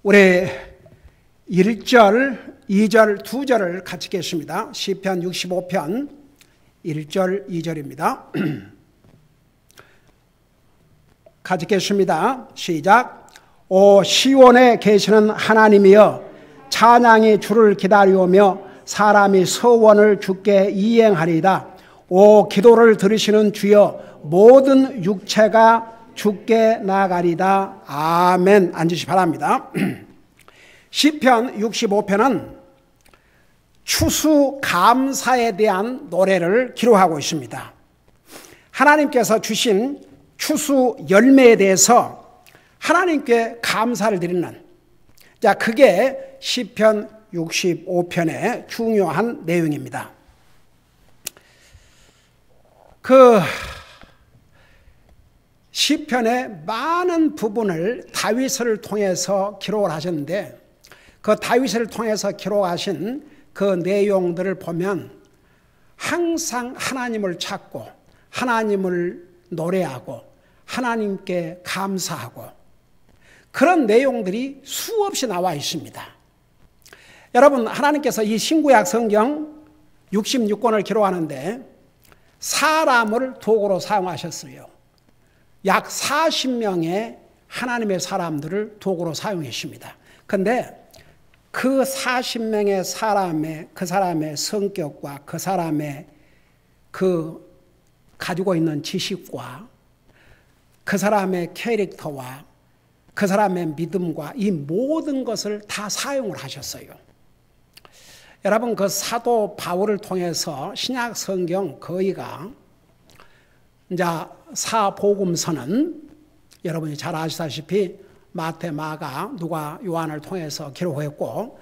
우리 1절, 2절, 2절을 같이 읽겠습니다. 시편 65편 1절, 2절입니다. 같이 읽겠습니다. 시작. 오 시온에 계시는 하나님이여, 찬양이 주를 기다리오며 사람이 서원을 주께 이행하리이다. 오 기도를 들으시는 주여, 모든 육체가 주께 나아가리다. 아멘. 앉으시 바랍니다. 시편 65편은 추수감사에 대한 노래를 기록하고 있습니다. 하나님께서 주신 추수 열매에 대해서 하나님께 감사를 드리는, 자, 그게 시편 65편의 중요한 내용입니다. 시편의 많은 부분을 다윗을 통해서 기록을 하셨는데, 그 다윗을 통해서 기록하신 그 내용들을 보면 항상 하나님을 찾고 하나님을 노래하고 하나님께 감사하고 그런 내용들이 수없이 나와 있습니다. 여러분, 하나님께서 이 신구약 성경 66권을 기록하는데 사람을 도구로 사용하셨어요. 약 40명의 하나님의 사람들을 도구로 사용했습니다. 그런데 그 40명의 그 사람의 성격과 그 사람의 가지고 있는 지식과 그 사람의 캐릭터와 그 사람의 믿음과 이 모든 것을 다 사용을 하셨어요. 여러분, 그 사도 바울을 통해서 신약 성경 거의가 이제 사복음서는 여러분이 잘 아시다시피 마태, 마가, 누가, 요한을 통해서 기록했고,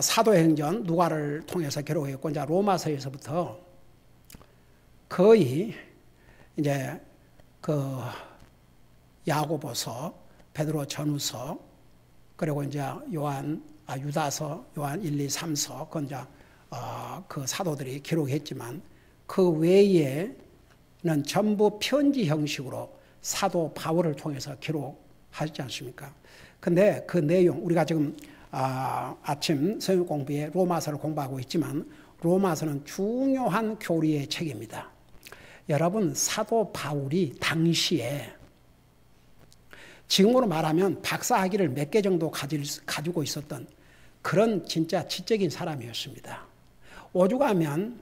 사도행전 누가를 통해서 기록했고, 이제 로마서에서부터 거의 이제 그 야고보서, 베드로 전후서, 그리고 이제 유다서, 요한 1, 2, 3서, 그건 이제 그 사도들이 기록했지만 그 외에는 전부 편지 형식으로 사도 바울을 통해서 기록하지 않습니까? 근데 그 내용, 우리가 지금 아침 성경 공부에 로마서를 공부하고 있지만 로마서는 중요한 교리의 책입니다. 여러분, 사도 바울이 당시에 지금으로 말하면 박사학위를 몇 개 정도 가지고 있었던 그런 진짜 지적인 사람이었습니다. 오죽하면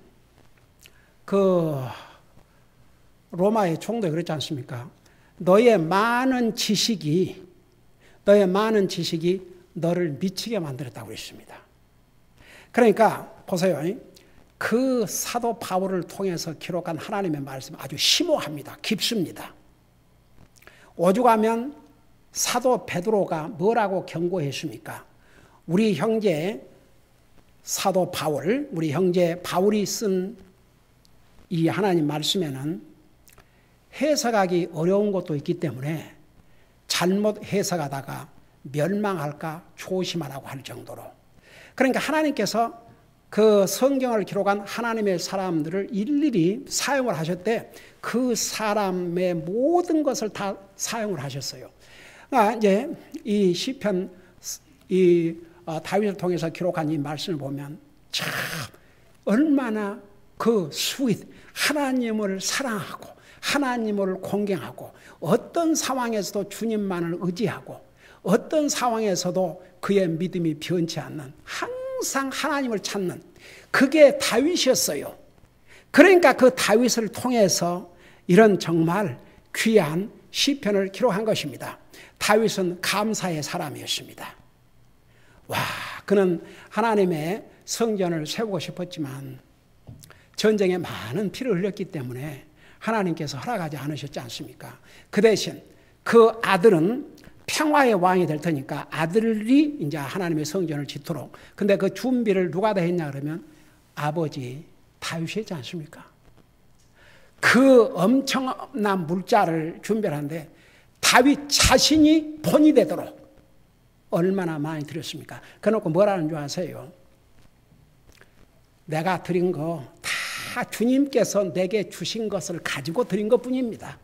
로마의 총독이 그랬지 않습니까? 너의 많은 지식이 너를 미치게 만들었다고 그랬습니다. 그러니까 보세요. 그 사도 바울을 통해서 기록한 하나님의 말씀 아주 심오합니다. 깊습니다. 오죽하면 사도 베드로가 뭐라고 경고했습니까? 우리 형제 사도 바울, 우리 형제 바울이 쓴 이 하나님 말씀에는 해석하기 어려운 것도 있기 때문에 잘못 해석하다가 멸망할까 조심하라고 할 정도로, 그러니까 하나님께서 그 성경을 기록한 하나님의 사람들을 일일이 사용을 하셨대. 그 사람의 모든 것을 다 사용을 하셨어요. 이제 이 시편, 다윗을 통해서 기록한 이 말씀을 보면 참 얼마나 하나님을 사랑하고 하나님을 공경하고 어떤 상황에서도 주님만을 의지하고 어떤 상황에서도 그의 믿음이 변치 않는, 항상 하나님을 찾는, 그게 다윗이었어요. 그러니까 그 다윗을 통해서 이런 정말 귀한 시편을 기록한 것입니다. 다윗은 감사의 사람이었습니다. 그는 하나님의 성전을 세우고 싶었지만 전쟁에 많은 피를 흘렸기 때문에 하나님께서 허락하지 않으셨지 않습니까? 그 대신 그 아들은 평화의 왕이 될 테니까 아들이 이제 하나님의 성전을 짓도록, 근데 그 준비를 누가 다 했냐 그러면 아버지 다윗이지 않습니까? 그 엄청난 물자를 준비하는데 다윗 자신이 본이 되도록 얼마나 많이 들였습니까? 그래놓고 뭐라는 줄 아세요? 내가 드린 거 다 주님께서 내게 주신 것을 가지고 드린 것뿐입니다.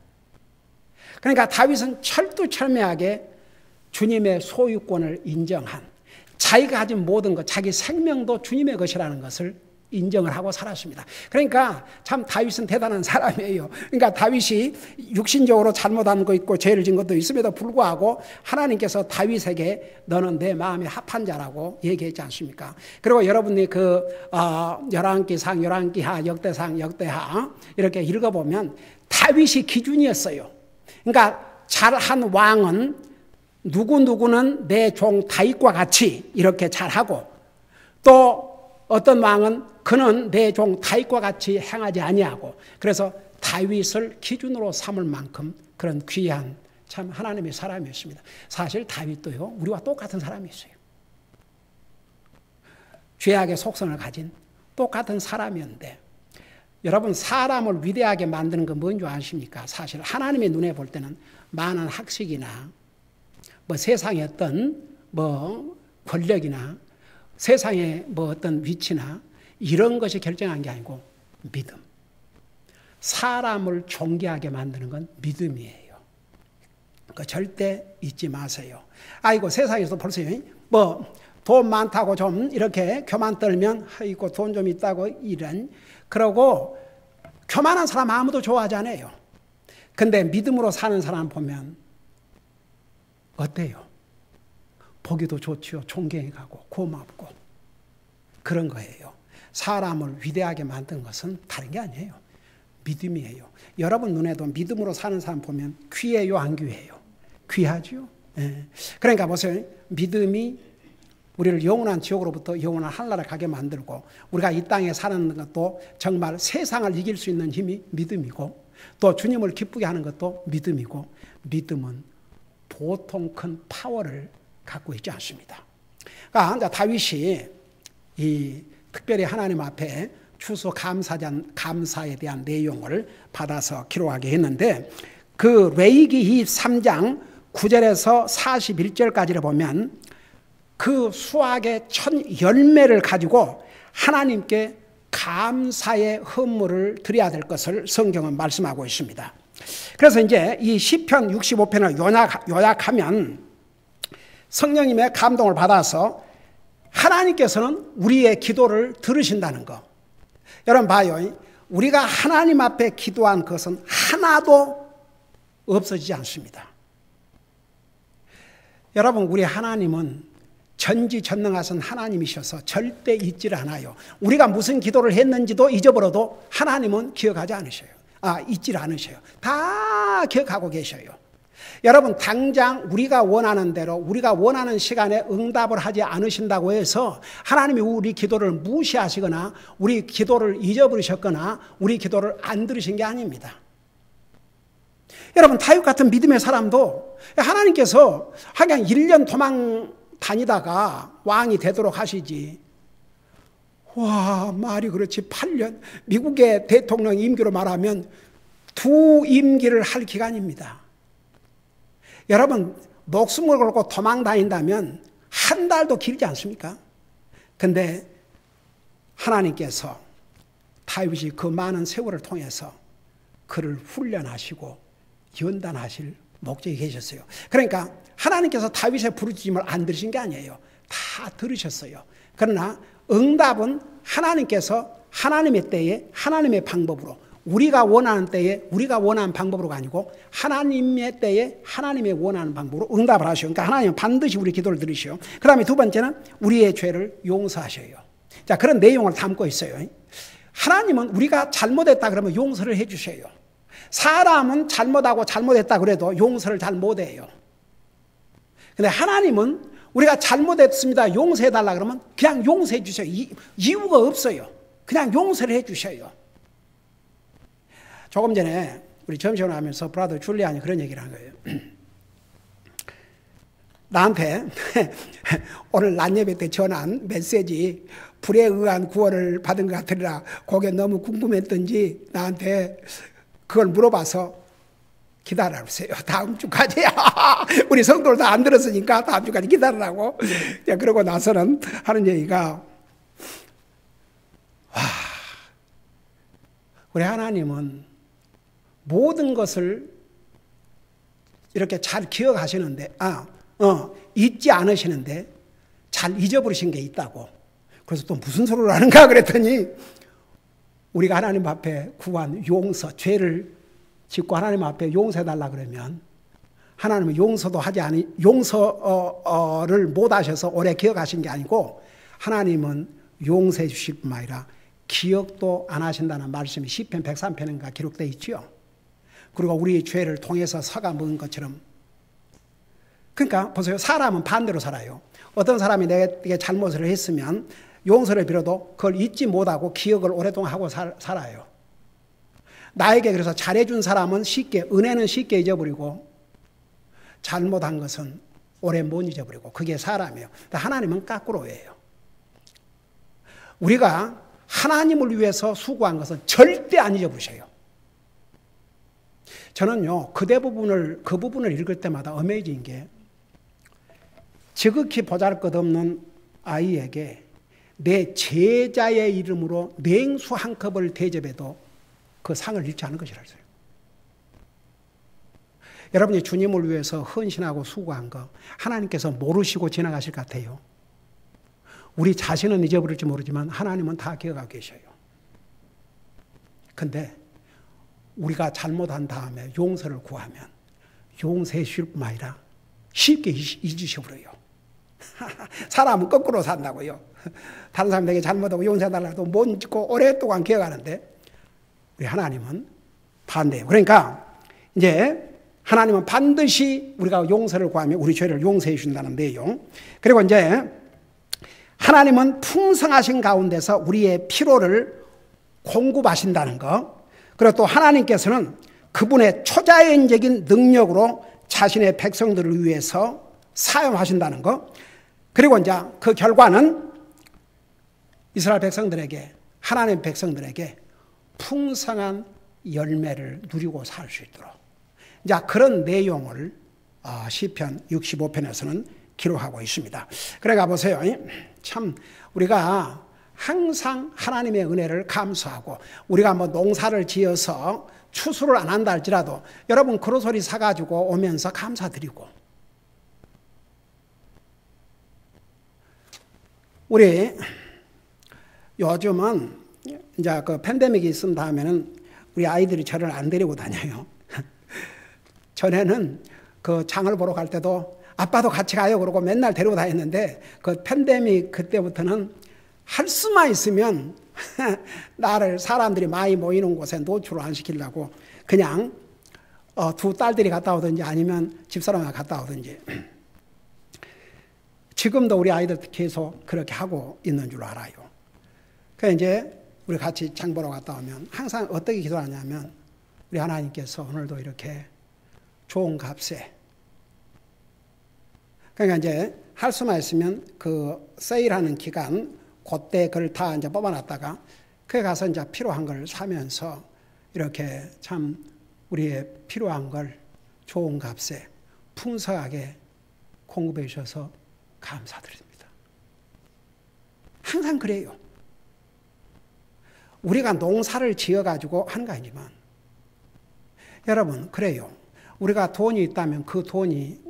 그러니까 다윗은 철두철미하게 주님의 소유권을 인정한, 자기가 가진 모든 것, 자기 생명도 주님의 것이라는 것을 인정을 하고 살았습니다. 그러니까 참 다윗은 대단한 사람이에요. 그러니까 다윗이 육신적으로 잘못한 거 있고 죄를 진 것도 있음에도 불구하고 하나님께서 다윗에게 너는 내 마음에 합한 자라고 얘기했지 않습니까? 그리고 여러분이 그 열왕기상, 열왕기하, 역대상, 역대하 이렇게 읽어보면 다윗이 기준이었어요. 그러니까 잘한 왕은 누구는 내 종 다윗과 같이 이렇게 잘하고, 또 어떤 왕은 그는 내 종 다윗과 같이 행하지 아니하고, 그래서 다윗을 기준으로 삼을 만큼 그런 귀한 참 하나님의 사람이었습니다. 사실 다윗도요, 우리와 똑같은 사람이었어요. 죄악의 속성을 가진 똑같은 사람이었는데, 여러분 사람을 위대하게 만드는 건 뭔지 아십니까? 사실 하나님의 눈에 볼 때는 많은 학식이나 뭐 세상의 어떤 뭐 권력이나 세상의 뭐 어떤 위치나 이런 것이 결정한 게 아니고 믿음. 사람을 존귀하게 만드는 건 믿음이에요. 그거 절대 잊지 마세요. 아이고 세상에서 벌써 뭐 돈 많다고 좀 이렇게 교만 떨면 아이고 돈 좀 있다고 이런, 그러고 교만한 사람 아무도 좋아하지 않아요. 근데 믿음으로 사는 사람 보면 어때요? 보기도 좋지요. 존경해 가고 고맙고 그런 거예요. 사람을 위대하게 만든 것은 다른 게 아니에요. 믿음이에요. 여러분 눈에도 믿음으로 사는 사람 보면 귀해요, 안 귀해요? 귀하죠. 예. 그러니까 보세요. 믿음이 우리를 영원한 지옥으로부터 영원한 하늘나라 가게 만들고, 우리가 이 땅에 사는 것도 정말 세상을 이길 수 있는 힘이 믿음이고, 또 주님을 기쁘게 하는 것도 믿음이고, 믿음은 보통 큰 파워를 갖고 있지 않습니다. 그러니까 다윗이 이 특별히 하나님 앞에 추수 감사에 대한 내용을 받아서 기록하게 했는데, 그 레위기 23장 9절에서 41절까지를 보면 그 수확의 첫 열매를 가지고 하나님께 감사의 헌물을 드려야 될 것을 성경은 말씀하고 있습니다. 그래서 이제 이 시편 65편을 요약하면 성령님의 감동을 받아서 하나님께서는 우리의 기도를 들으신다는 거. 여러분 봐요. 우리가 하나님 앞에 기도한 것은 하나도 없어지지 않습니다. 여러분 우리 하나님은 전지전능하신 하나님이셔서 절대 잊지를 않아요. 우리가 무슨 기도를 했는지도 잊어버려도 하나님은 기억하지 않으셔요. 잊지를 않으셔요. 다 기억하고 계셔요. 여러분 당장 우리가 원하는 대로 우리가 원하는 시간에 응답을 하지 않으신다고 해서 하나님이 우리 기도를 무시하시거나 우리 기도를 잊어버리셨거나 우리 기도를 안 들으신 게 아닙니다. 여러분 다윗 같은 믿음의 사람도 하나님께서 그냥 1년 도망 다니다가 왕이 되도록 하시지. 와, 말이 그렇지. 8년. 미국의 대통령 임기로 말하면 2 임기를 할 기간입니다. 여러분, 목숨을 걸고 도망 다닌다면 1달도 길지 않습니까? 근데 하나님께서 다윗이 그 많은 세월을 통해서 그를 훈련하시고 연단하실 목적이 계셨어요. 그러니까 하나님께서 다윗의 부르짖음을 안 들으신 게 아니에요. 다 들으셨어요. 그러나 응답은 하나님께서 하나님의 때에 하나님의 방법으로, 우리가 원하는 때에 우리가 원하는 방법으로가 아니고 하나님의 때에 하나님의 원하는 방법으로 응답을 하셔요. 그러니까 하나님은 반드시 우리 기도를 들으셔요. 그 다음에 두 번째는 우리의 죄를 용서하셔요. 자, 그런 내용을 담고 있어요. 하나님은 우리가 잘못했다 그러면 용서를 해 주셔요. 사람은 잘못했다 그래도 용서를 잘 못해요. 근데 하나님은 우리가 잘못했습니다, 용서해달라 그러면 그냥 용서해 주셔요. 이유가 없어요. 그냥 용서를 해 주셔요. 조금 전에 우리 점심을 하면서 브라더 줄리안이 그런 얘기를 한 거예요. 나한테 오늘 낮예배 때 전한 메시지 불에 의한 구원을 받은 것 같으리라. 그게 너무 궁금했던지 나한테 그걸 물어봐서 기다려주세요. 다음 주까지. 우리 성도를 다 안 들었으니까 다음 주까지 기다리라고. 그러고 나서는 하는 얘기가 우리 하나님은 모든 것을 이렇게 잘 기억하시는데, 잊지 않으시는데 잘 잊어버리신 게 있다고. 그래서 또 무슨 소리를 하는가 그랬더니 우리가 하나님 앞에 구한 용서, 죄를 짓고 하나님 앞에 용서해달라 그러면 하나님은 용서를 못 하셔서 오래 기억하신 게 아니고 하나님은 용서해 주실 뿐만 아니라 기억도 안 하신다는 말씀이 시편 103편인가 기록되어 있죠. 그리고 우리의 죄를 통해서 서가 먹은 것처럼. 그러니까 보세요. 사람은 반대로 살아요. 어떤 사람이 내게 잘못을 했으면 용서를 빌어도 그걸 잊지 못하고 기억을 오랫동안 하고 살아요. 나에게 그래서 잘해준 사람은 은혜는 쉽게 잊어버리고 잘못한 것은 오래 못 잊어버리고 그게 사람이에요. 하나님은 거꾸로예요. 우리가 하나님을 위해서 수고한 것은 절대 안 잊어버리셔요. 저는요, 그 부분을 읽을 때마다 어메이징인 게 지극히 보잘것없는 아이에게 내 제자의 이름으로 냉수 한 컵을 대접해도 그 상을 잃지 않은 것이라서요. 여러분이 주님을 위해서 헌신하고 수고한 거 하나님께서 모르시고 지나가실 것 같아요. 우리 자신은 잊어버릴지 모르지만 하나님은 다 기억하고 계셔요. 근데 우리가 잘못한 다음에 용서를 구하면 용서해 주실 뿐만 아니라 쉽게 잊으셔버려요. 사람은 거꾸로 산다고요. 다른 사람 내게 잘못하고 용서해달라고 해도 못 잊고 오랫동안 기억하는데 우리 하나님은 반대예요. 그러니까 이제 하나님은 반드시 우리가 용서를 구하면 우리 죄를 용서해 주신다는 내용. 그리고 이제 하나님은 풍성하신 가운데서 우리의 필요를 공급하신다는 것. 그리고 또 하나님께서는 그분의 초자연적인 능력으로 자신의 백성들을 위해서 사용하신다는 것. 그리고 이제 그 결과는 이스라엘 백성들에게, 하나님 백성들에게 풍성한 열매를 누리고 살 수 있도록. 이제 그런 내용을 시편 65편에서는 기록하고 있습니다. 그러니까 보세요. 참 우리가 항상 하나님의 은혜를 감사하고 우리가 뭐 농사를 지어서 추수를 안 한다 할지라도 여러분 그로소리 사가지고 오면서 감사드리고 우리 요즘은 이제 그 팬데믹이 있은 다음에는 우리 아이들이 저를 안 데리고 다녀요. 전에는 그 장을 보러 갈 때도 아빠도 같이 가요 그러고 맨날 데리고 다녔는데 그 팬데믹 그때부터는 할 수만 있으면 나를 사람들이 많이 모이는 곳에 노출을 안 시키려고 그냥 두 딸들이 갔다 오든지 아니면 집사람이 갔다 오든지. 지금도 우리 아이들 계속 그렇게 하고 있는 줄 알아요. 그래서 이제 우리 같이 장 보러 갔다 오면 항상 어떻게 기도하냐면 우리 하나님께서 오늘도 이렇게 좋은 값에 그러니까 이제 할 수만 있으면 그 세일하는 기간 그때 그걸 다 이제 뽑아놨다가 그에 가서 이제 필요한 걸 사면서 이렇게 참 우리의 필요한 걸 좋은 값에 풍성하게 공급해 주셔서 감사드립니다. 항상 그래요. 우리가 농사를 지어가지고 하는 거 아니지만 여러분 그래요. 우리가 돈이 있다면 그 돈이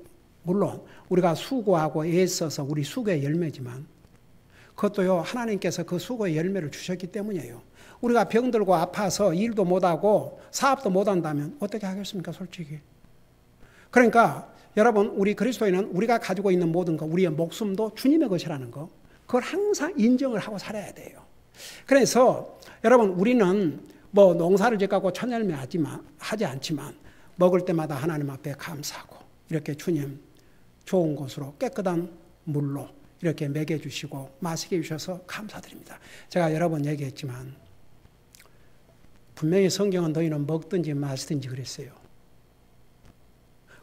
물론 우리가 수고하고 애써서 우리 수고의 열매지만 그것도요 하나님께서 그 수고의 열매를 주셨기 때문이에요. 우리가 병들고 아파서 일도 못하고 사업도 못한다면 어떻게 하겠습니까 솔직히. 그러니까 여러분 우리 그리스도인은 우리가 가지고 있는 모든 것 우리의 목숨도 주님의 것이라는 거 그걸 항상 인정을 하고 살아야 돼요. 그래서 여러분 우리는 뭐 농사를 짓고 천열매 하지 않지만 먹을 때마다 하나님 앞에 감사하고 이렇게 주님 좋은 곳으로 깨끗한 물로 이렇게 먹여주시고 마시게 해주셔서 감사드립니다. 제가 여러 번 얘기했지만 분명히 성경은 너희는 먹든지 마시든지 그랬어요.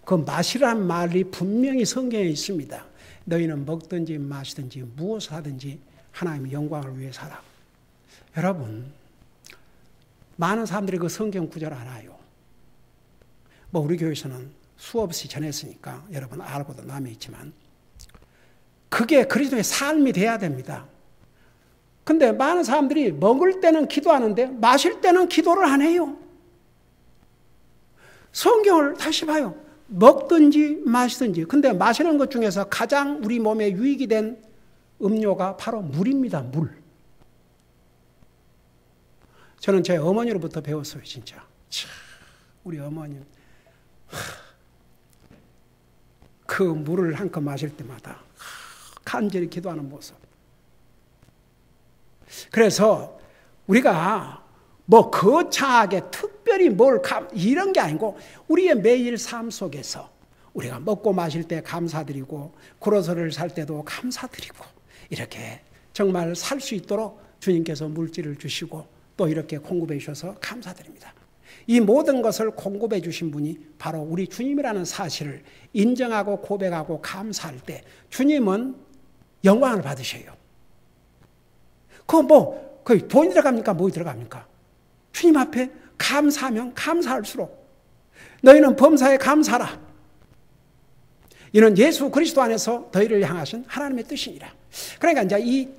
그 마시란 말이 분명히 성경에 있습니다. 너희는 먹든지 마시든지 무엇을 하든지 하나님의 영광을 위해 살아. 여러분 많은 사람들이 그 성경 구절 알아요. 뭐 우리 교회에서는 수없이 전했으니까 여러분 알고도 남이 있지만 그게 그리스도의 삶이 돼야 됩니다. 근데 많은 사람들이 먹을 때는 기도하는데 마실 때는 기도를 안 해요. 성경을 다시 봐요. 먹든지 마시든지. 근데 마시는 것 중에서 가장 우리 몸에 유익이 된 음료가 바로 물입니다. 물. 저는 제 어머니로부터 배웠어요. 진짜. 우리 어머니. 그 물을 한 컵 마실 때마다 간절히 기도하는 모습. 그래서 우리가 뭐 거창하게 특별히 이런 게 아니고 우리의 매일 삶 속에서 우리가 먹고 마실 때 감사드리고 그로서를 살 때도 감사드리고 이렇게 정말 살 수 있도록 주님께서 물질을 주시고 또 이렇게 공급해 주셔서 감사드립니다. 이 모든 것을 공급해 주신 분이 바로 우리 주님이라는 사실을 인정하고 고백하고 감사할 때 주님은 영광을 받으셔요. 그 돈이 들어갑니까? 뭐이 들어갑니까? 주님 앞에 감사하면 감사할수록 너희는 범사에 감사라. 이는 예수 그리스도 안에서 너희를 향하신 하나님의 뜻이니라. 그러니까 이제 이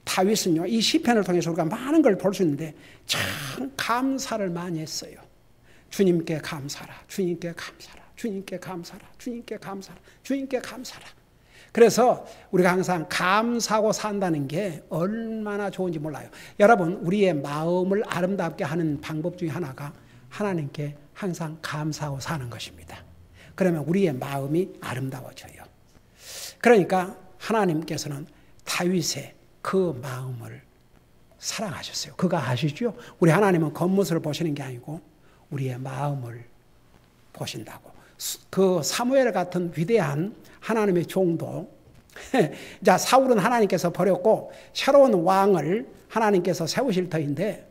다윗은요, 이 시편을 통해서 우리가 많은 걸 볼 수 있는데 참 감사를 많이 했어요. 주님께 감사라, 주님께 감사라, 주님께 감사라, 주님께 감사라, 주님께 감사라. 그래서 우리가 항상 감사하고 산다는 게 얼마나 좋은지 몰라요. 여러분, 우리의 마음을 아름답게 하는 방법 중에 하나가 하나님께 항상 감사하고 사는 것입니다. 그러면 우리의 마음이 아름다워져요. 그러니까 하나님께서는 다윗의 그 마음을 사랑하셨어요. 그거 아시죠? 우리 하나님은 겉모습을 보시는 게 아니고 우리의 마음을 보신다고. 그 사무엘 같은 위대한 하나님의 종도 자, 사울은 하나님께서 버렸고 새로운 왕을 하나님께서 세우실 터인데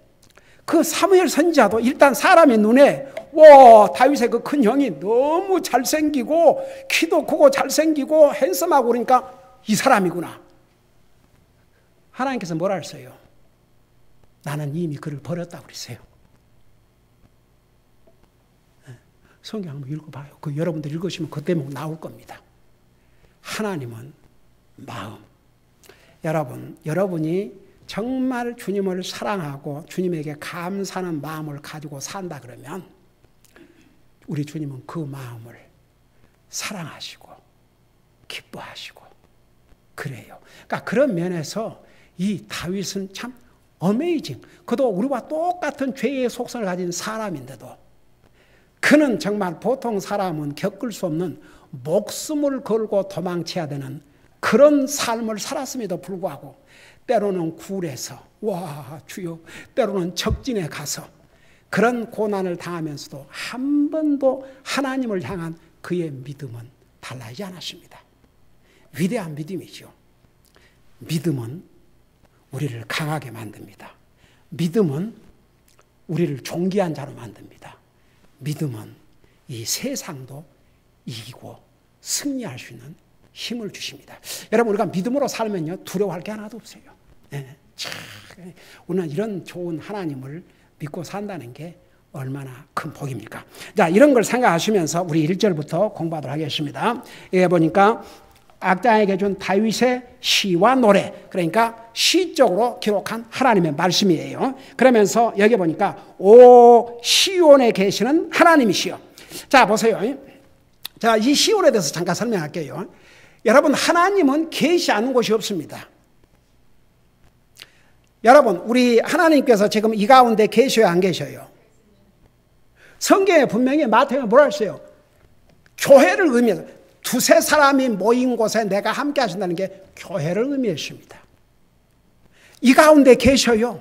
그 사무엘 선지자도 일단 사람의 눈에 와, 다윗의 그 큰 형이 너무 잘생기고 키도 크고 잘생기고 핸섬하고 그러니까 이 사람이구나. 하나님께서 뭐라 했어요? 나는 이미 그를 버렸다고 그랬어요. 성경 한번 읽어봐요. 그 여러분들 읽으시면 그 대목 나올 겁니다. 하나님은 마음. 여러분이 정말 주님을 사랑하고 주님에게 감사하는 마음을 가지고 산다 그러면 우리 주님은 그 마음을 사랑하시고 기뻐하시고 그래요. 그러니까 그런 면에서 이 다윗은 참 어메이징. 그도 우리와 똑같은 죄의 속성을 가진 사람인데도 그는 정말 보통 사람은 겪을 수 없는 목숨을 걸고 도망쳐야 되는 그런 삶을 살았음에도 불구하고 때로는 굴에서 와 주여 때로는 적진에 가서 그런 고난을 당하면서도 한 번도 하나님을 향한 그의 믿음은 달라지지 않았습니다. 위대한 믿음이죠. 믿음은 우리를 강하게 만듭니다. 믿음은 우리를 존귀한 자로 만듭니다. 믿음은 이 세상도 이기고 승리할 수 있는 힘을 주십니다. 여러분, 우리가 믿음으로 살면요 두려워할 게 하나도 없어요. 우리는 이런 좋은 하나님을 믿고 산다는 게 얼마나 큰 복입니까? 자, 이런 걸 생각하시면서 우리 1절부터 공부하도록 하겠습니다. 여기 보니까 악장에게 준 다윗의 시와 노래, 그러니까 시적으로 기록한 하나님의 말씀이에요. 그러면서 여기 보니까 오 시온에 계시는 하나님이시여. 자, 보세요. 자, 이 시온에 대해서 잠깐 설명할게요. 여러분, 하나님은 계시 않는 곳이 없습니다. 여러분, 우리 하나님께서 지금 이 가운데 계셔요, 안 계셔요? 성경에 분명히 마태복음에 뭐라 했어요? 교회를 의미해서 두세 사람이 모인 곳에 내가 함께 하신다는 게 교회를 의미했습니다. 이 가운데 계셔요.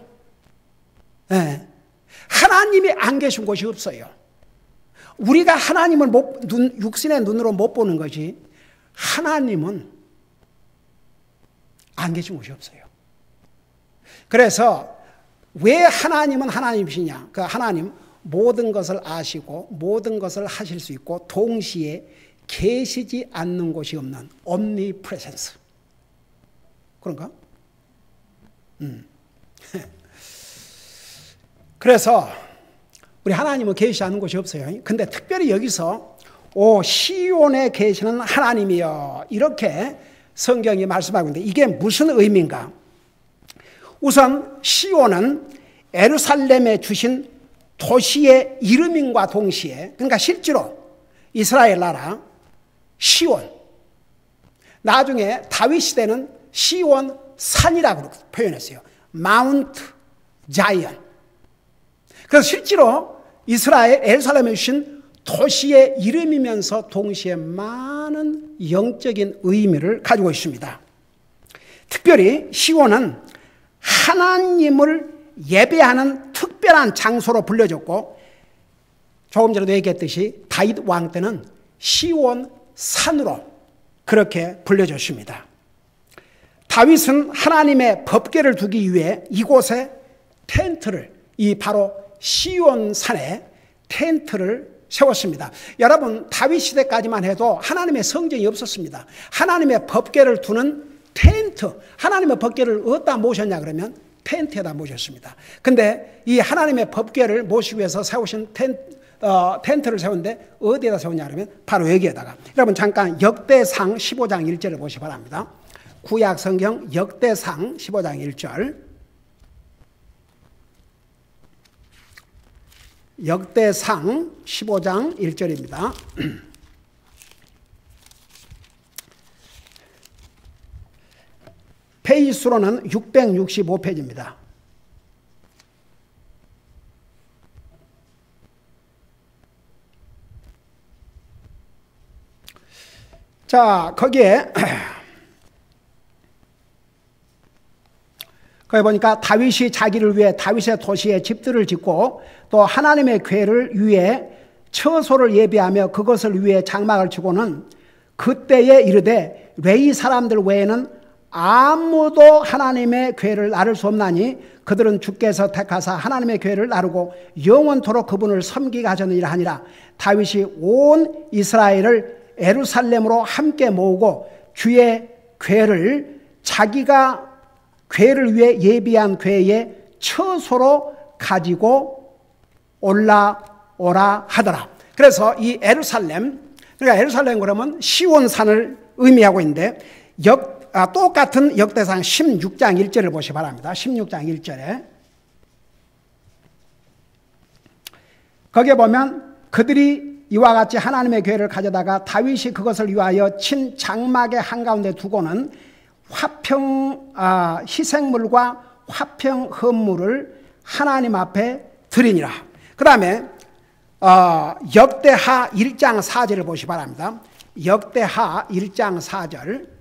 네. 하나님이 안 계신 곳이 없어요. 우리가 하나님을 육신의 눈으로 못 보는 것이 하나님은 안 계신 곳이 없어요. 그래서 왜 하나님은 하나님이시냐? 그 하나님 모든 것을 아시고 모든 것을 하실 수 있고 동시에 계시지 않는 곳이 없는 omnipresence. 그런가? 그래서 우리 하나님은 계시지 않는 곳이 없어요. 근데 특별히 여기서 오 시온에 계시는 하나님이여 이렇게 성경이 말씀하고 있는데 이게 무슨 의미인가? 우선 시온은 예루살렘에 주신 도시의 이름인과 동시에, 그러니까 실제로 이스라엘 나라 시온, 나중에 다윗 시대는 시온 산이라고 표현했어요. 마운트 자이언. 그래서 실제로 이스라엘 예루살렘에 주신 도시의 이름이면서 동시에 많은 영적인 의미를 가지고 있습니다. 특별히 시온은 하나님을 예배하는 특별한 장소로 불려졌고, 조금 전에도 얘기했듯이 다윗 왕 때는 시온 산으로 그렇게 불려졌습니다. 다윗은 하나님의 법궤를 두기 위해 이곳에 텐트를, 이 바로 시온 산에 텐트를 세웠습니다. 여러분, 다윗 시대까지만 해도 하나님의 성전이 없었습니다. 하나님의 법궤를 두는 텐트, 하나님의 법궤를 어디다 모셨냐 그러면 텐트에다 모셨습니다. 근데 이 하나님의 법궤를 모시기 위해서 세우신 텐트를 세웠는데 어디에다 세웠냐 그러면 바로 여기에다가. 여러분 잠깐 역대상 15장 1절을 보시기 바랍니다. 구약 성경 역대상 15장 1절. 역대상 15장 1절입니다. 페이지 수로는 665페이지입니다. 자, 거기에 보니까 다윗이 자기를 위해 다윗의 도시에 집들을 짓고 또 하나님의 궤를 위해 처소를 예비하며 그것을 위해 장막을 치고는 그때에 이르되 레위 사람들 외에는 아무도 하나님의 궤를 나를 수 없나니 그들은 주께서 택하사 하나님의 궤를 나르고 영원토록 그분을 섬기게 하셨느니라 하니라. 다윗이 온 이스라엘을 예루살렘으로 함께 모으고 주의 궤를 자기가 궤를 위해 예비한 궤의 처소로 가지고 올라오라 하더라. 그래서 이 예루살렘, 그러니까 예루살렘 그러면 시온산을 의미하고 있는데 똑같은 역대상 16장 1절을 보시기 바랍니다. 16장 1절에 거기에 보면 그들이 이와 같이 하나님의 궤를 가져다가 다윗이 그것을 위하여 친 장막의 한가운데 두고는 희생물과 화평 헌물을 하나님 앞에 드리니라. 그 다음에 역대하 1장 4절을 보시기 바랍니다. 역대하 1장 4절.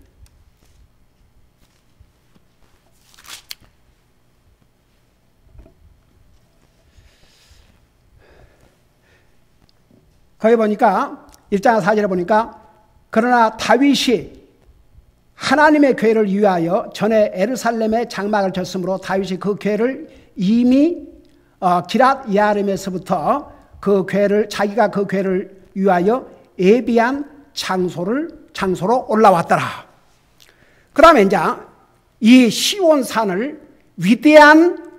거기 보니까 1장 4절에 보니까 그러나 다윗이 하나님의 궤를 위하여 전에 예루살렘에 장막을 쳤으므로 다윗이 그 궤를 이미 기랏 야림에서부터 그 궤를 자기가 그 궤를 위하여 예비한 장소로 올라왔더라. 그 다음에 이제 이 시온산을 위대한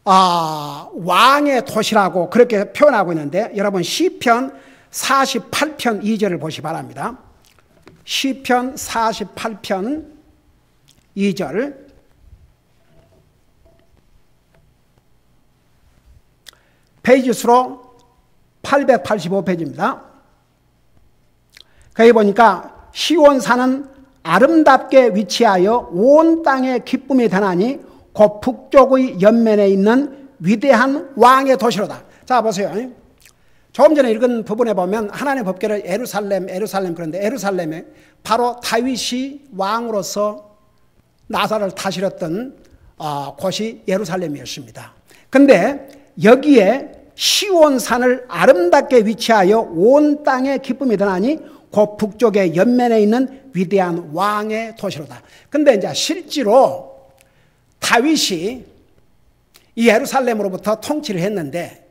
왕의 도시라고 그렇게 표현하고 있는데, 여러분 시편 48편 2절을 보시기 바랍니다. 시편 48편 2절. 페이지 수로 885페이지입니다. 거기 보니까 시온산은 아름답게 위치하여 온 땅의 기쁨이 되나니 곧 북쪽의 연면에 있는 위대한 왕의 도시로다. 자 보세요. 조금 전에 읽은 부분에 보면 하나님의 법궤를 예루살렘 그런데 예루살렘에 바로 다윗이 왕으로서 나사를 다스렸던 곳이 예루살렘이었습니다. 근데 여기에 시온산을 아름답게 위치하여 온 땅의 기쁨이 드나니 곧 북쪽의 연면에 있는 위대한 왕의 도시로다. 근데 이제 실제로 다윗이 이 예루살렘으로부터 통치를 했는데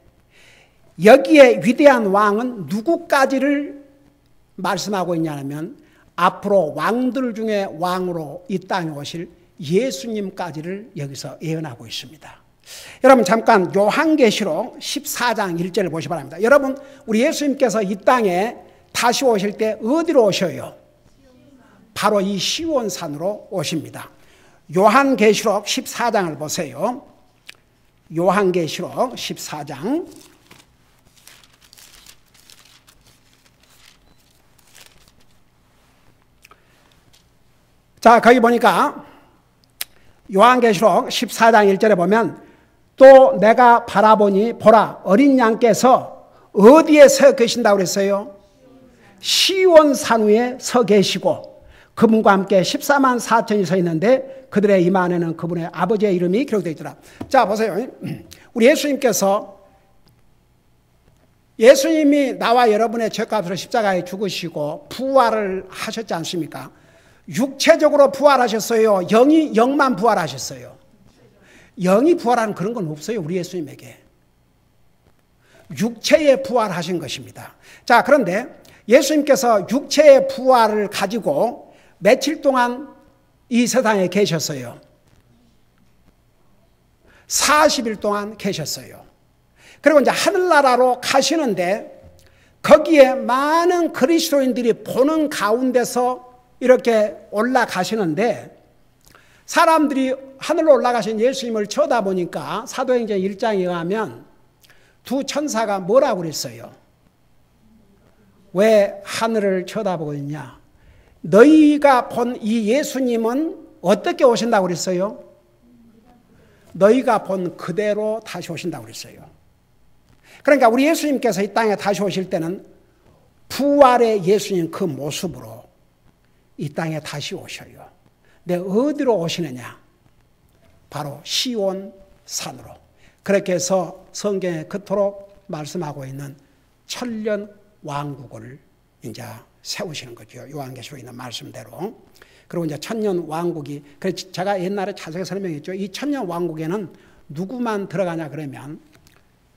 여기에 위대한 왕은 누구까지를 말씀하고 있냐면 앞으로 왕들 중에 왕으로 이 땅에 오실 예수님까지를 여기서 예언하고 있습니다. 여러분 잠깐 요한계시록 14장 1절을 보시기 바랍니다. 여러분 우리 예수님께서 이 땅에 다시 오실 때 어디로 오셔요? 바로 이 시온산으로 오십니다. 요한계시록 14장을 보세요. 요한계시록 14장. 자, 거기 보니까 요한계시록 14장 1절에 보면 또 내가 바라보니 보라 어린 양께서 어디에 서 계신다고 그랬어요? 시온 산 위에 서 계시고 그분과 함께 14만 4천이 서 있는데 그들의 이마 안에는 그분의 아버지의 이름이 기록되어 있더라. 자, 보세요. 우리 예수님이 나와 여러분의 죄값으로 십자가에 죽으시고 부활을 하셨지 않습니까? 육체적으로 부활하셨어요? 영만 부활하셨어요? 영이 부활하는 그런 건 없어요. 우리 예수님에게. 육체에 부활하신 것입니다. 자, 그런데 예수님께서 육체의 부활을 가지고 며칠 동안 이 세상에 계셨어요? 40일 동안 계셨어요. 그리고 이제 하늘나라로 가시는데 거기에 많은 그리스도인들이 보는 가운데서 이렇게 올라가시는데 사람들이 하늘로 올라가신 예수님을 쳐다보니까 사도행전 1장에 의하면 두 천사가 뭐라고 그랬어요? 왜 하늘을 쳐다보고 있냐? 너희가 본 이 예수님은 어떻게 오신다고 그랬어요? 너희가 본 그대로 다시 오신다고 그랬어요. 그러니까 우리 예수님께서 이 땅에 다시 오실 때는 부활의 예수님 그 모습으로 이 땅에 다시 오셔요. 근데 어디로 오시느냐? 바로 시온 산으로. 그렇게 해서 성경에 그토록 말씀하고 있는 천년 왕국을 이제 세우시는 거죠. 요한계시록에 있는 말씀대로. 그리고 이제 천년 왕국이, 그래서 제가 옛날에 자세히 설명했죠. 이 천년 왕국에는 누구만 들어가냐 그러면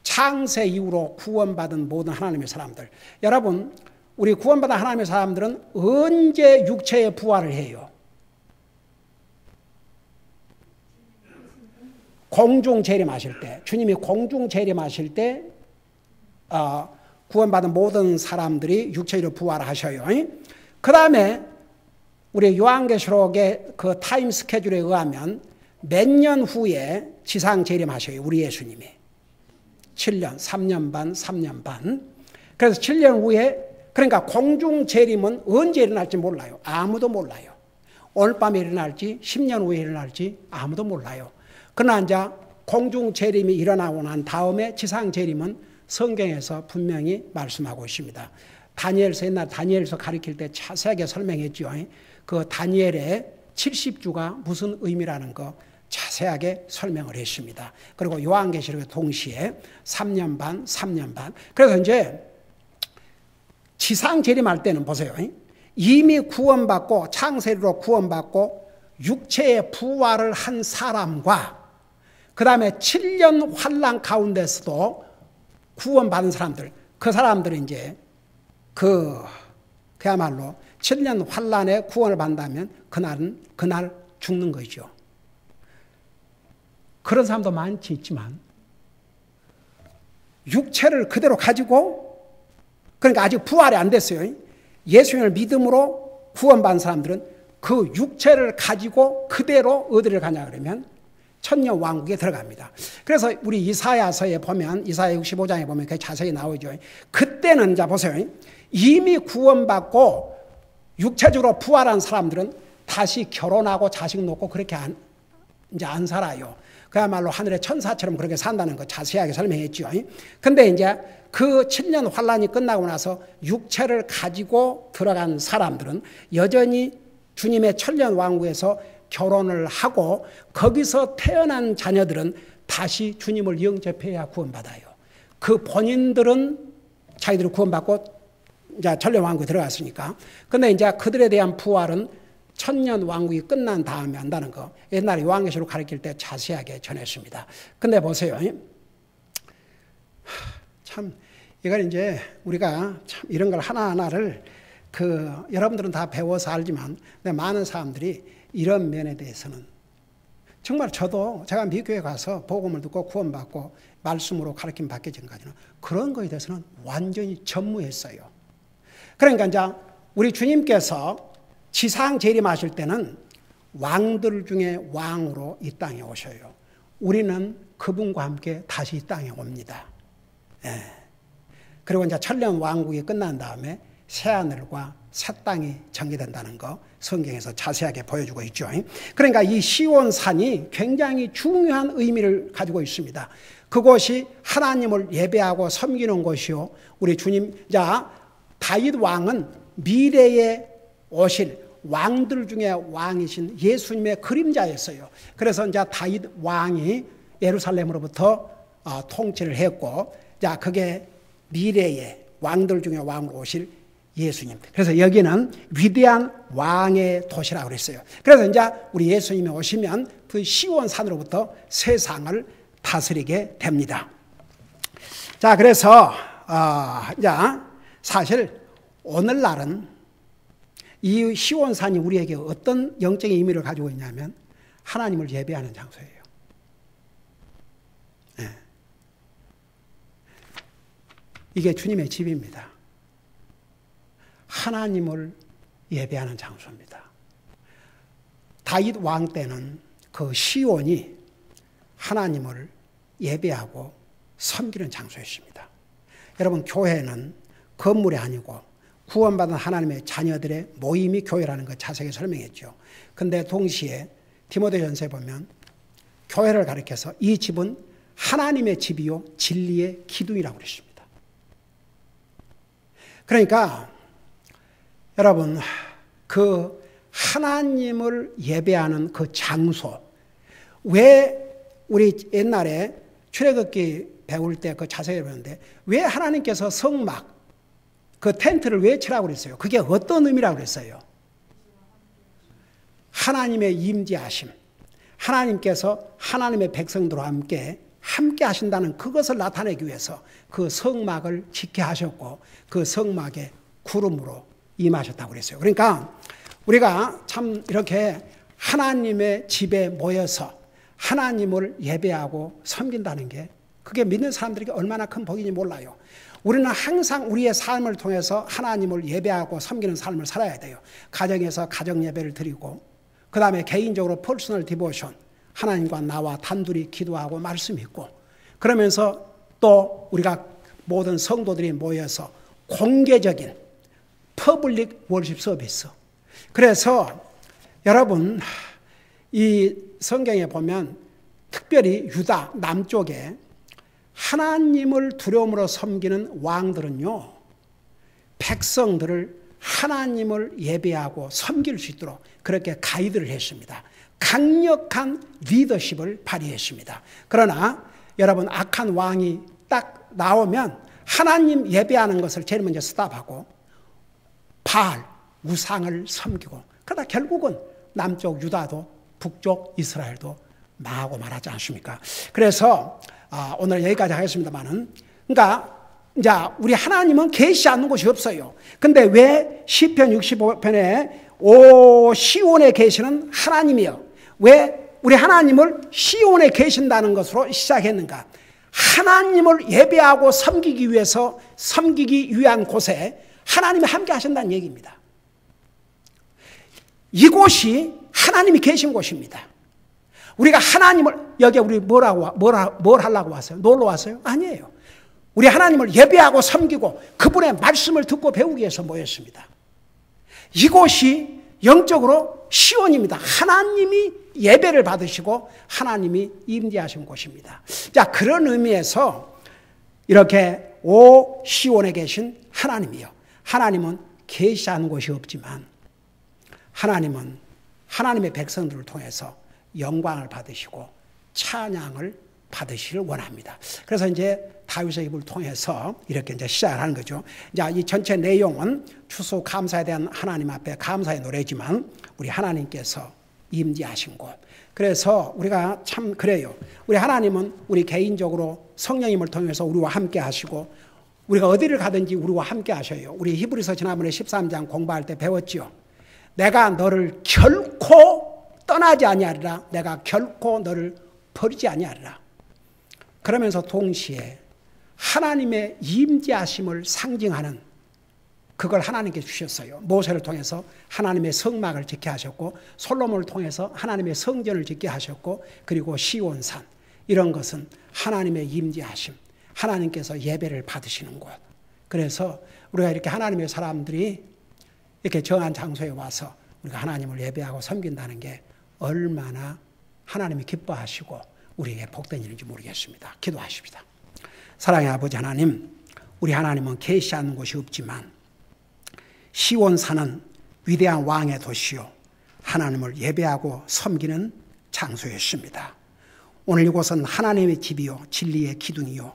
창세 이후로 구원받은 모든 하나님의 사람들. 여러분, 우리 구원받은 하나님의 사람들은 언제 육체의 부활을 해요? 공중 재림하실 때, 주님이 공중 재림하실 때 구원받은 모든 사람들이 육체로 부활하셔요. 그 다음에 우리 요한계시록의 그 타임 스케줄에 의하면 몇 년 후에 지상 재림하셔요. 우리 예수님이. 7년, 3년 반, 3년 반. 그래서 7년 후에, 그러니까 공중 재림은 언제 일어날지 몰라요. 아무도 몰라요. 오늘 밤에 일어날지 10년 후에 일어날지 아무도 몰라요. 그러나 이제 공중 재림이 일어나고 난 다음에 지상 재림은 성경에서 분명히 말씀하고 있습니다. 다니엘서, 옛날 다니엘서 가르칠 때 자세하게 설명했죠. 그 다니엘의 70주가 무슨 의미라는 거 자세하게 설명을 했습니다. 그리고 요한계시록에 동시에 3년 반, 3년 반. 그래서 이제 지상 재림할 때는 보세요. 이미 구원받고 창세로 구원받고 육체의 부활을 한 사람과 그 다음에 7년 환난 가운데서도 구원받은 사람들, 그 사람들은 이제 그야말로 7년 환난에 구원을 받는다면 그날 죽는 거죠. 그런 사람도 많지 있지만 육체를 그대로 가지고, 그러니까 아직 부활이 안 됐어요. 예수님을 믿음으로 구원받은 사람들은 그 육체를 가지고 그대로 어디를 가냐 그러면 천년 왕국에 들어갑니다. 그래서 우리 이사야서에 보면, 이사야 65장에 보면 그게 자세히 나오죠. 그때는 자 보세요. 이미 구원받고 육체적으로 부활한 사람들은 다시 결혼하고 자식 놓고 그렇게 이제 안 살아요. 그야말로 하늘의 천사처럼 그렇게 산다는 거 자세하게 설명했죠. 근데 이제 그 7년 환란이 끝나고 나서 육체를 가지고 들어간 사람들은 여전히 주님의 천년 왕국에서 결혼을 하고 거기서 태어난 자녀들은 다시 주님을 영접해야 구원받아요. 그 본인들은 자기들이 구원받고 이제 천년 왕국에 들어갔으니까. 근데 이제 그들에 대한 부활은 천년 왕국이 끝난 다음에 한다는 거 옛날에 요한계시록 가르칠 때 자세하게 전했습니다. 근데 보세요. 참 이걸 이제 우리가 참 이런 걸 하나하나를 여러분들은 다 배워서 알지만 많은 사람들이 이런 면에 대해서는 정말 저도 제가 미국에 가서 복음을 듣고 구원받고 말씀으로 가르침 받기 전까지는 그런 거에 대해서는 완전히 전무했어요. 그러니까 이제 우리 주님께서 지상 재림하실 때는 왕들 중에 왕으로 이 땅에 오셔요. 우리는 그분과 함께 다시 이 땅에 옵니다. 예. 그리고 이제 천년 왕국이 끝난 다음에 새하늘과 새 땅이 전개된다는 거 성경에서 자세하게 보여주고 있죠. 그러니까 이 시온산이 굉장히 중요한 의미를 가지고 있습니다. 그곳이 하나님을 예배하고 섬기는 곳이요. 우리 주님, 자, 다윗 왕은 미래에 오실 왕들 중에 왕이신 예수님의 그림자였어요. 그래서 이제 다윗 왕이 예루살렘으로부터 통치를 했고, 자, 그게 미래의 왕들 중에 왕으로 오실 예수님. 그래서 여기는 위대한 왕의 도시라고 그랬어요. 그래서 이제 우리 예수님이 오시면 그 시온산으로부터 세상을 다스리게 됩니다. 자, 그래서 이제 사실 오늘날은 이 시온산이 우리에게 어떤 영적인 의미를 가지고 있냐면 하나님을 예배하는 장소예요. 네. 이게 주님의 집입니다. 하나님을 예배하는 장소입니다. 다윗 왕 때는 그 시온이 하나님을 예배하고 섬기는 장소였습니다. 여러분, 교회는 건물이 아니고 구원받은 하나님의 자녀들의 모임이 교회라는 거 자세하게 설명했죠. 근데 동시에 디모데전서에 보면 교회를 가리켜서 이 집은 하나님의 집이요 진리의 기둥이라고 그랬습니다. 그러니까 여러분, 그 하나님을 예배하는 그 장소, 왜 우리 옛날에 출애굽기 배울 때 그 자세히 배우는데 왜 하나님께서 성막, 그 텐트를 왜 치라고 그랬어요? 그게 어떤 의미라고 그랬어요? 하나님의 임재하심, 하나님께서 하나님의 백성들과 함께 하신다는 그것을 나타내기 위해서 그 성막을 짓게 하셨고 그 성막에 구름으로 임하셨다고 그랬어요. 그러니까 우리가 참 이렇게 하나님의 집에 모여서 하나님을 예배하고 섬긴다는 게 그게 믿는 사람들에게 얼마나 큰 복인지 몰라요. 우리는 항상 우리의 삶을 통해서 하나님을 예배하고 섬기는 삶을 살아야 돼요. 가정에서 가정 예배를 드리고 그 다음에 개인적으로 퍼스널 디보션, 하나님과 나와 단둘이 기도하고 말씀 읽고 그러면서 또 우리가 모든 성도들이 모여서 공개적인 퍼블릭 월십 서비스. 그래서 여러분, 이 성경에 보면 특별히 유다 남쪽에 하나님을 두려움으로 섬기는 왕들은요, 백성들을 하나님을 예배하고 섬길 수 있도록 그렇게 가이드를 했습니다. 강력한 리더십을 발휘했습니다. 그러나 여러분, 악한 왕이 딱 나오면 하나님 예배하는 것을 제일 먼저 스탑하고 바알, 우상을 섬기고 그러다 결국은 남쪽 유다도 북쪽 이스라엘도 망하고 말하지 않습니까? 그래서 오늘 여기까지 하겠습니다만은, 그러니까 이제 우리 하나님은 계시지 않는 곳이 없어요. 근데 왜 시편 65편에 시온에 계시는 하나님이요, 왜 우리 하나님을 시온에 계신다는 것으로 시작했는가? 하나님을 예배하고 섬기기 위해서 섬기기 위한 곳에 하나님이 함께 하신다는 얘기입니다. 이곳이 하나님이 계신 곳입니다. 우리가 하나님을, 여기 우리 뭘 하려고 왔어요? 놀러 왔어요? 아니에요. 우리 하나님을 예배하고 섬기고 그분의 말씀을 듣고 배우기 위해서 모였습니다. 이곳이 영적으로 시온입니다. 하나님이 예배를 받으시고 하나님이 임재하신 곳입니다. 자, 그런 의미에서 이렇게 시온에 계신 하나님이요, 하나님은 계시하는 곳이 없지만 하나님은 하나님의 백성들을 통해서 영광을 받으시고 찬양을 받으시길 원합니다. 그래서 이제 다윗의 입을 통해서 이렇게 이제 시작을 하는 거죠. 자, 이 전체 내용은 추수 감사에 대한 하나님 앞에 감사의 노래지만 우리 하나님께서 임재하신 곳. 그래서 우리가 참 그래요. 우리 하나님은 우리 개인적으로 성령님을 통해서 우리와 함께 하시고 우리가 어디를 가든지 우리와 함께 하셔요. 우리 히브리서 지난번에 13장 공부할 때 배웠죠. 내가 너를 결코 떠나지 아니하리라. 내가 결코 너를 버리지 아니하리라. 그러면서 동시에 하나님의 임재하심을 상징하는 그걸 하나님께 주셨어요. 모세를 통해서 하나님의 성막을 짓게 하셨고, 솔로몬을 통해서 하나님의 성전을 짓게 하셨고, 그리고 시온산, 이런 것은 하나님의 임재하심, 하나님께서 예배를 받으시는 곳. 그래서 우리가 이렇게 하나님의 사람들이 이렇게 정한 장소에 와서 우리가 하나님을 예배하고 섬긴다는 게 얼마나 하나님이 기뻐하시고 우리에게 복된 일인지 모르겠습니다. 기도하십니다. 사랑의 아버지 하나님, 우리 하나님은 계시하는 곳이 없지만 시온산은 위대한 왕의 도시요, 하나님을 예배하고 섬기는 장소였습니다. 오늘 이곳은 하나님의 집이요, 진리의 기둥이요,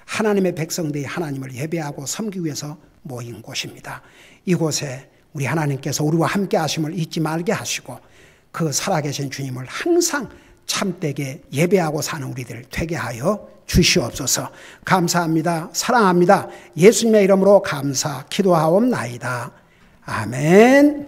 하나님의 백성들이 하나님을 예배하고 섬기기 위해서 모인 곳입니다. 이곳에 우리 하나님께서 우리와 함께 하심을 잊지 말게 하시고, 그 살아계신 주님을 항상 참되게 예배하고 사는 우리들 되게 하여 주시옵소서. 감사합니다. 사랑합니다. 예수님의 이름으로 감사 기도하옵나이다. 아멘.